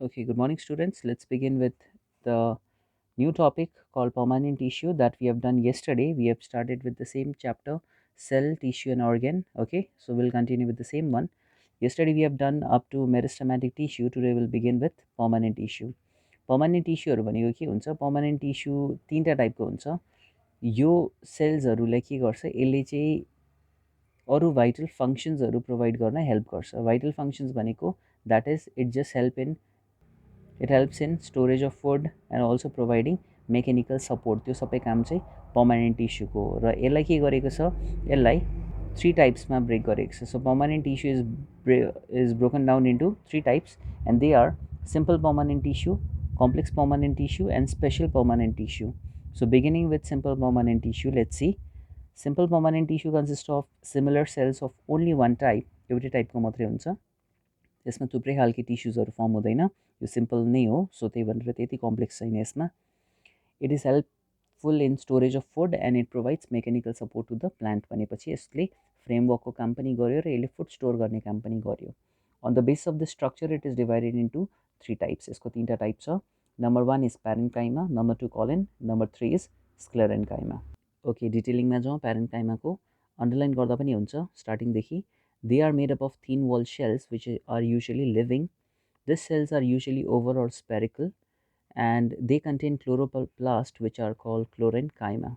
Okay, good morning, students. Let's begin with the new topic called permanent tissue that we have done yesterday. We have started with the same chapter, cell, tissue, and organ. Okay, so we'll continue with the same one. Yesterday we have done up to meristematic tissue. Today we'll begin with permanent tissue. Permanent टिस्युहरू भनेको के हुन्छ permanent tissue तीनटा टाइपको हुन्छ यो सेल्सहरूलाई के गर्छ यसले चाहिँ अरू भाइटल फङ्सन्सहरू प्रोभाइड गर्न हेल्प गर्छ भाइटल फङ्सन्स भनेको that is it helps in storage of food and also providing mechanical support त्यो सबै काम चाहिँ पर्मानेन्ट टिस्युको हो र यसलाई के गरेको छ यसलाई थ्री टाइप्समा ब्रेक गरेको छ so permanent tissue is broken down into three types and they are simple permanent tissue, complex permanent tissue, and special permanent tissue. So beginning with simple permanent tissue, let's see. Simple permanent tissue consists of similar cells of only one type. एउटै टाइपको मात्रै हुन्छ यसमा थुप्रै खालको टिस्युजहरू form हुँदैन यो simple नै हो सो त्यही भनेर त्यति कम्प्लेक्स छैन यसमा it is helpful in storage of food and it provides mechanical support to the plant भनेपछि यसले फ्रेमवर्कको काम पनि गर्यो र यसले फुड स्टोर गर्ने काम पनि गर्यो on the basis of the structure it is divided into three types यसको तीनटा टाइप छ number 1 is parenchyma number 2 collenchyma number 3 is sclerenchyma okay डिटेलिङमा जाउँ प्यारेन्काइमाको अन्डरलाइन गर्दा पनि हुन्छ स्टार्टिङदेखि they are made up of thin wall shells which are usually living these cells are usually oval or spherical and they contain chloroplast which are called chlorenchyma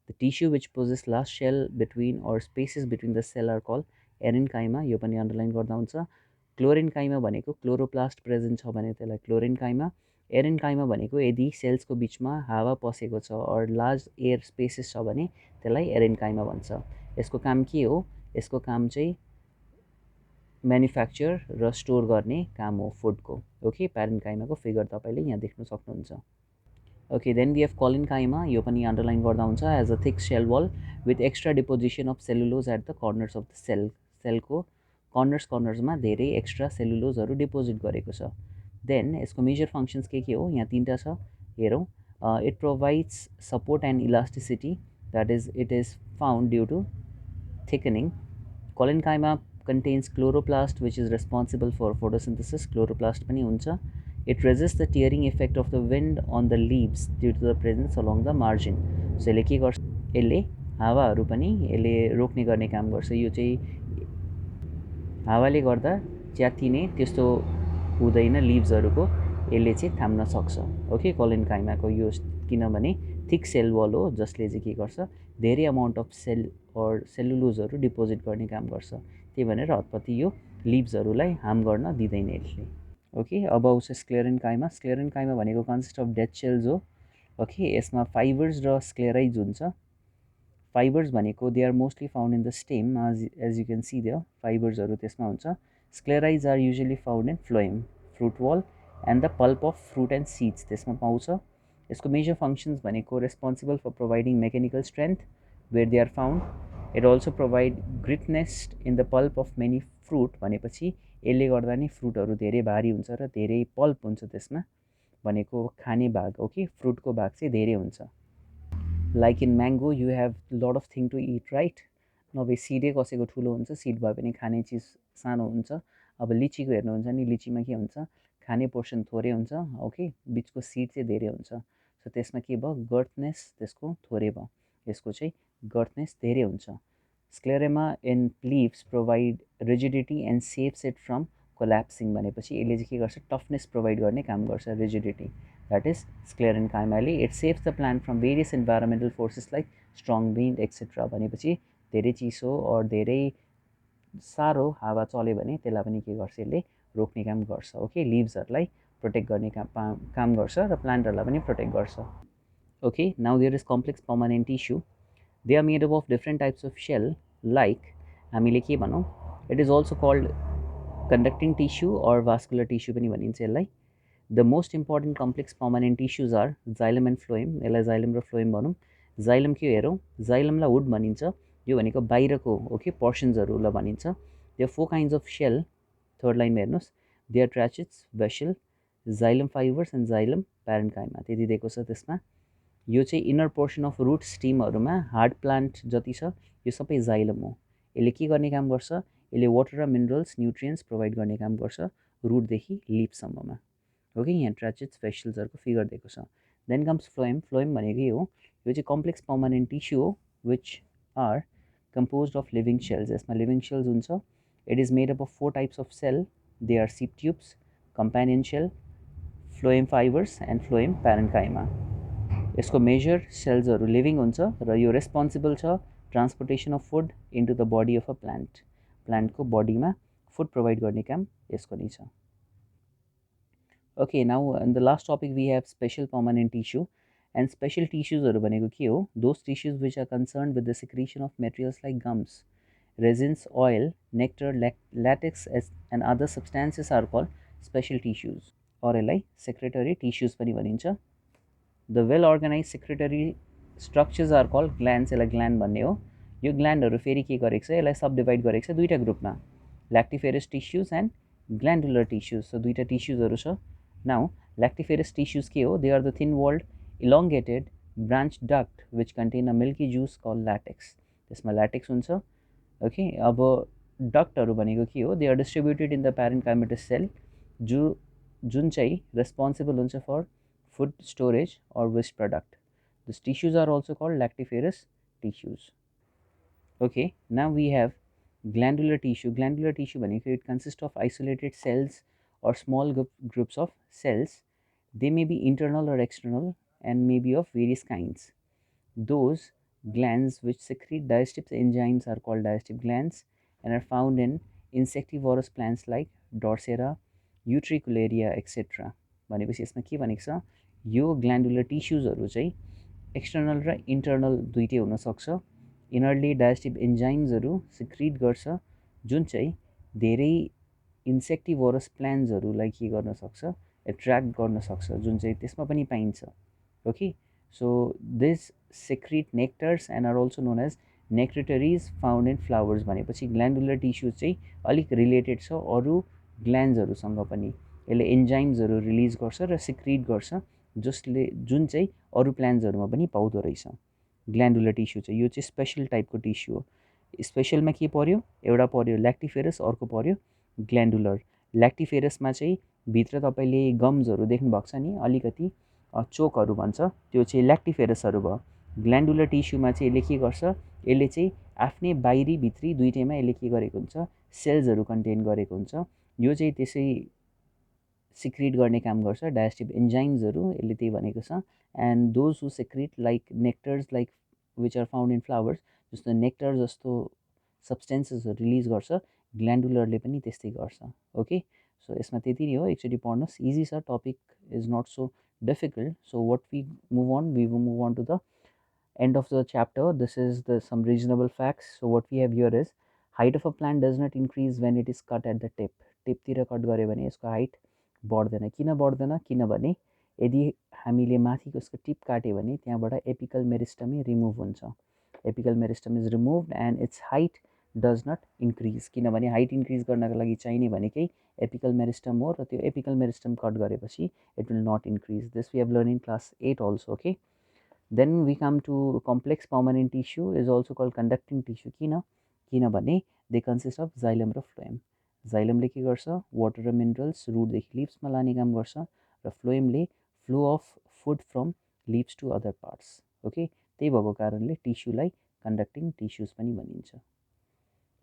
the tissue which possesses last shell between or spaces between the cell are called एरेन्काइमा यो पनि underline गर्दा हुन्छ क्लोरेन्काइमा भनेको chloroplast present छ भने त्यसलाई क्लोरेन्काइमा एरेन्काइमा भनेको यदि सेल्सको बिचमा हावा पसेको छ अर लार्ज एयर स्पेसेस छ भने त्यसलाई एरेन्काइमा भन्छ यसको काम के हो यसको काम चाहिँ म्यानुफ्याक्चर र स्टोर गर्ने काम हो फुडको ओके प्यारेन्काइमाको फिगर तपाईँले यहाँ देख्न सक्नुहुन्छ okay then we have collenchyma यो पनि अन्डरलाइन गर्दा हुन्छ as a thick cell wall with extra deposition of cellulose at the corners of the सेलको कर्नर्समा धेरै एक्स्ट्रा सेलुलोजहरू डिपोजिट गरेको छ देन यसको मेजर फङ्सन्स के हो यहाँ तीनटा छ हेरौँ it provides support and elasticity that is it is found due to thickening collenchyma contains chloroplast which is responsible for photosynthesis chloroplast पनि हुन्छ it resists the tearing effect of the wind on the leaves due to the presence along the margin so यसले के गर्छ यसले हावाहरू पनि यसले रोक्ने गर्ने काम गर्छ यो चाहिँ हावाले गर्दा च्यातिने त्यस्तो हुँदैन लिभ्सहरूको यसले चाहिँ थाम्न सक्छ ओके कोलेन्काइमाको यो किनभने थिक सेल वल हो जसले चाहिँ के गर्छ धेरै अमाउन्ट अफ सेल अर सेलुलोजहरू डिपोजिट गर्ने काम गर्छ त्यही भनेर हतपत्ती यो लिभ्सहरूलाई हार्म गर्न दिँदैन यसले ओके अब आउँछ स्क्लेरेन्काइमा भनेको कन्सिस्ट अफ डेड सेल्स हो ओके यसमा फाइबर्स र स्क्लेराइज हुन्छ फाइबर्स भनेको they are mostly found in the stem as you can see there फाइबर्सहरू त्यसमा हुन्छ sclereids are usually found in phloem fruit wall and the pulp of fruit and seeds त्यसमा पाउँछ यसको मेजर फङ्सन्स भनेको responsible for providing mechanical strength where they are found it also provide grittiness in the pulp of many fruit भनेपछि यसले गर्दा नि फ्रुटहरू धेरै भारी हुन्छ र धेरै पल्प हुन्छ त्यसमा भनेको खाने भाग ओके फ्रुटको भाग चाहिँ धेरै हुन्छ like in mango you have lot of thing to it right नभए सिडै कसैको ठुलो हुन्छ सिड भए पनि खाने चिज सानो हुन्छ अब लिचीको हेर्नुहुन्छ नि लिचीमा के हुन्छ खाने पोर्सन थोरै हुन्छ ओके बिचको सिड चाहिँ धेरै हुन्छ सो त्यसमा के भयो गर्थनेस त्यसको थोरै भयो यसको चाहिँ गर्थनेस धेरै हुन्छ sclerenchyma in leaves provide rigidity and saves it from collapsing भनेपछि यसले चाहिँ के गर्छ टफनेस प्रोभाइड गर्ने काम गर्छ रिजिडिटी द्याट इज स्क्लेरेन्काइमाले it saves the plant from various environmental forces like strong wind etcetera भनेपछि धेरै चिसो अर धेरै साह्रो हावा चल्यो भने त्यसलाई पनि के गर्छ यसले रोक्ने काम गर्छ ओके लिभ्सहरूलाई प्रोटेक्ट गर्ने काम गर्छ र प्लान्टहरूलाई पनि प्रोटेक्ट गर्छ okay now there is complex permanent tissue they are made up of different types of cell like हामीले के भनौँ it is also called conducting tissue or vascular tissue पनि भनिन्छ यसलाई the most important complex permanent tissues are xylem and phloem यसलाई xylem र phloem भनौँ xylem के हेरौँ जाइलमलाई हुड भनिन्छ यो भनेको बाहिरको ओके पोर्सन्सहरूलाई भनिन्छ they are 4 kinds of cell third लाइनमा हेर्नुहोस् they are tracheids vessel xylem fibres and xylem parenchyma त्यति दिएको छ त्यसमा यो चाहिँ इनर पोर्सन अफ रुट स्टिमहरूमा हार्ड प्लान्ट जति छ यो सबै जाइलम हो यसले के गर्ने काम गर्छ यसले वाटर र मिनरल्स न्युट्रियन्ट्स प्रोभाइड गर्ने काम गर्छ रुटदेखि लिभसम्ममा ओके यहाँ ट्र्याचेट्स फेसियल्सहरूको फिगर दिएको छ देन कम्स फ्लोएम फ्लोएम भनेको के हो यो चाहिँ कम्प्लेक्स पर्मानेन्ट टिस्यू हो which are compose of living cells यसमा लिभिङ सेल्स हुन्छ it is made up of 4 types of cell they are sieve tubes companion cell phloem fibres and phloem parenchyma यसको मेजर सेल्सहरू लिभिङ हुन्छ र यो responsible छ transportation of food into the body of a प्लान्टको बडीमा फुड प्रोभाइड गर्ने काम यसको नै छ okay now in the last topic we have special permanent tissue and special टिस्युजहरू भनेको के हो those tissues which are concern with the secretion of materials like gums resins oil nectar latex and other substances are called special tissues or यसलाई secretory tissues पनि भनिन्छ the well organise secretory structures are called glands यसलाई gland भन्ने हो यो ग्ल्यान्डहरू फेरि के गरेको छ यसलाई सब डिभाइड गरेको छ दुईवटा ग्रुपमा lactiferous tissues and glandular tissues so दुईवटा टिस्युजहरू छ नाउ ल्याक्टिफेरस टिस्युज के हो they are the thin walled elongated branch duct which contain a milky juice call latex त्यसमा ल्याटेक्स हुन्छ ओके अब डक्टहरू भनेको के हो they are distributed in the parenchymatous cell जुन चाहिँ रेस्पोन्सिबल हुन्छ for food storage or waste product. These tissues are also called lactiferous tissues. Okay, now we have glandular tissue. Glandular tissue it consists of isolated cells or small groups of cells. They may be internal or external and may be of various kinds. Those glands which secrete digestive enzymes are called digestive glands and are found in insectivorous plants like Drosera, Utricularia, etc. भनेपछि यसमा के भनेको छ यो glandular टिस्युजहरू चाहिँ external र internal दुइटै हुनसक्छ इनरली डाइजेस्टिभ एन्जाइम्सहरू सिक्रिट गर्छ जुन चाहिँ धेरै इन्सेक्टिभोरस प्लान्ट्सहरूलाई के गर्न सक्छ एट्र्याक्ट गर्न सक्छ जुन चाहिँ त्यसमा पनि पाइन्छ okay so this secrete nectars and are also known as nectaries found in flowers भनेपछि ग्ल्यान्डुलर टिस्यु चाहिँ अलिक रिलेटेड छ अरू ग्ल्यान्ड्सहरूसँग पनि यसले एन्जाइम्सहरू रिलिज गर्छ र सिक्रिट गर्छ जुन चाहिँ अरू प्लान्ट्सहरूमा पनि पाउँदो रहेछ ग्ल्यान्डुलर टिस्यु चाहिँ यो चाहिँ स्पेसल टाइपको टिस्यु हो स्पेसलमा के पर्यो एउटा पर्यो ल्याक्टिफेरस अर्को पर्यो ग्ल्यान्डुलर ल्याक्टिफेरसमा चाहिँ भित्र तपाईँले गम्सहरू देख्नुभएको छ नि अलिकति चोकहरू भन्छ त्यो चाहिँ ल्याक्टिफेरसहरू भयो ग्ल्यान्डुलर टिस्युमा चाहिँ यसले के गर्छ यसले चाहिँ आफ्नै बाहिरी भित्री दुइटैमा यसले के गरेको हुन्छ सेल्सहरू कन्टेन गरेको हुन्छ यो चाहिँ त्यसै सिक्रिट गर्ने काम गर्छ डाइजेस्टिभ एन्जाइम्सहरू यसले त्यही भनेको छ and those who secrete like nectars like which are found in flowers जस्तो नेक्टर जस्तो सब्सटेन्सेसहरू रिलिज गर्छ ग्ल्यान्डुलरले पनि त्यस्तै गर्छ ओके सो यसमा त्यति नै हो एकचोटि पढ्नुहोस् इजी छ topic is not so difficult so what we move on to the end of the chapter. This is the some reasonable facts. So what we have here is height of a plant does not increase when it is cut at the tip. Tip तिर cut गऱ्यो भने यसको height बढ्दैन किन बढ्दैन किनभने यदि हामीले माथिको यसको टिप काट्यो भने त्यहाँबाट एपिकल मेरिस्टम रिमुभ हुन्छ apical meristem is removed and its height does not increase किनभने हाइट इन्क्रिज गर्नको लागि चाहिने भनेकै एपिकल मेरिस्टम हो र त्यो एपिकल मेरिस्टम कट गरेपछि it will not increase this we have learn in class 8 also okay Then we come to complex permanent tissue is also called conducting tissue किनभने they consist of xylem र phloem xylemले के गर्छ water र minerals रुटदेखि लिभ्समा लाने काम गर्छ र फ्लोएमले flow of food from leaves to other parts okay त्यही भएको कारणले टिस्युलाई कन्डक्टिङ टिस्युज पनि भनिन्छ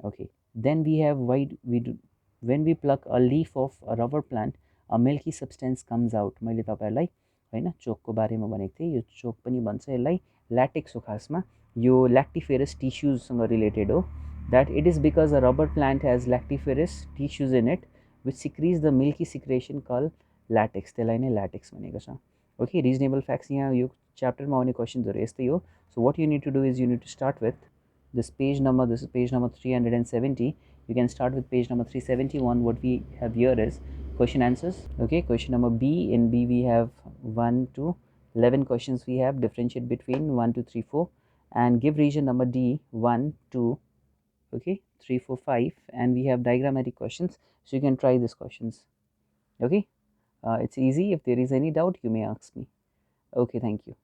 okay then we have when we pluck a leaf of a rubber plant a milky substance comes out मैले तपाईहरुलाई हैन चोकको बारेमा भनेको थिएँ यो चोक पनि भन्छ यसलाई ल्याटेक्स हो खासमा यो ल्याक्टिफेरस टिस्युजसँग रिलेटेड हो that it is because a rubber plant has lactiferous tissues in it which secretes the milky secretion called latex त्यसलाई नै ल्याटेक्स भनेको छ ओके रिजनेबल फ्याक्ट्स यहाँ यो च्याप्टरमा आउने क्वेशन्सहरु यस्तै हो so what you need to do is you need to start with this page number 370 you can start with page number 371 what we have here is question answers okay question number B in B we have 1 to 11 questions we have differentiate between 1 2 3 4 and give region number D 1 2 okay 3 4 5 and we have diagrammatic questions so you can try these questions okay it's easy if there is any doubt you may ask me okay thank you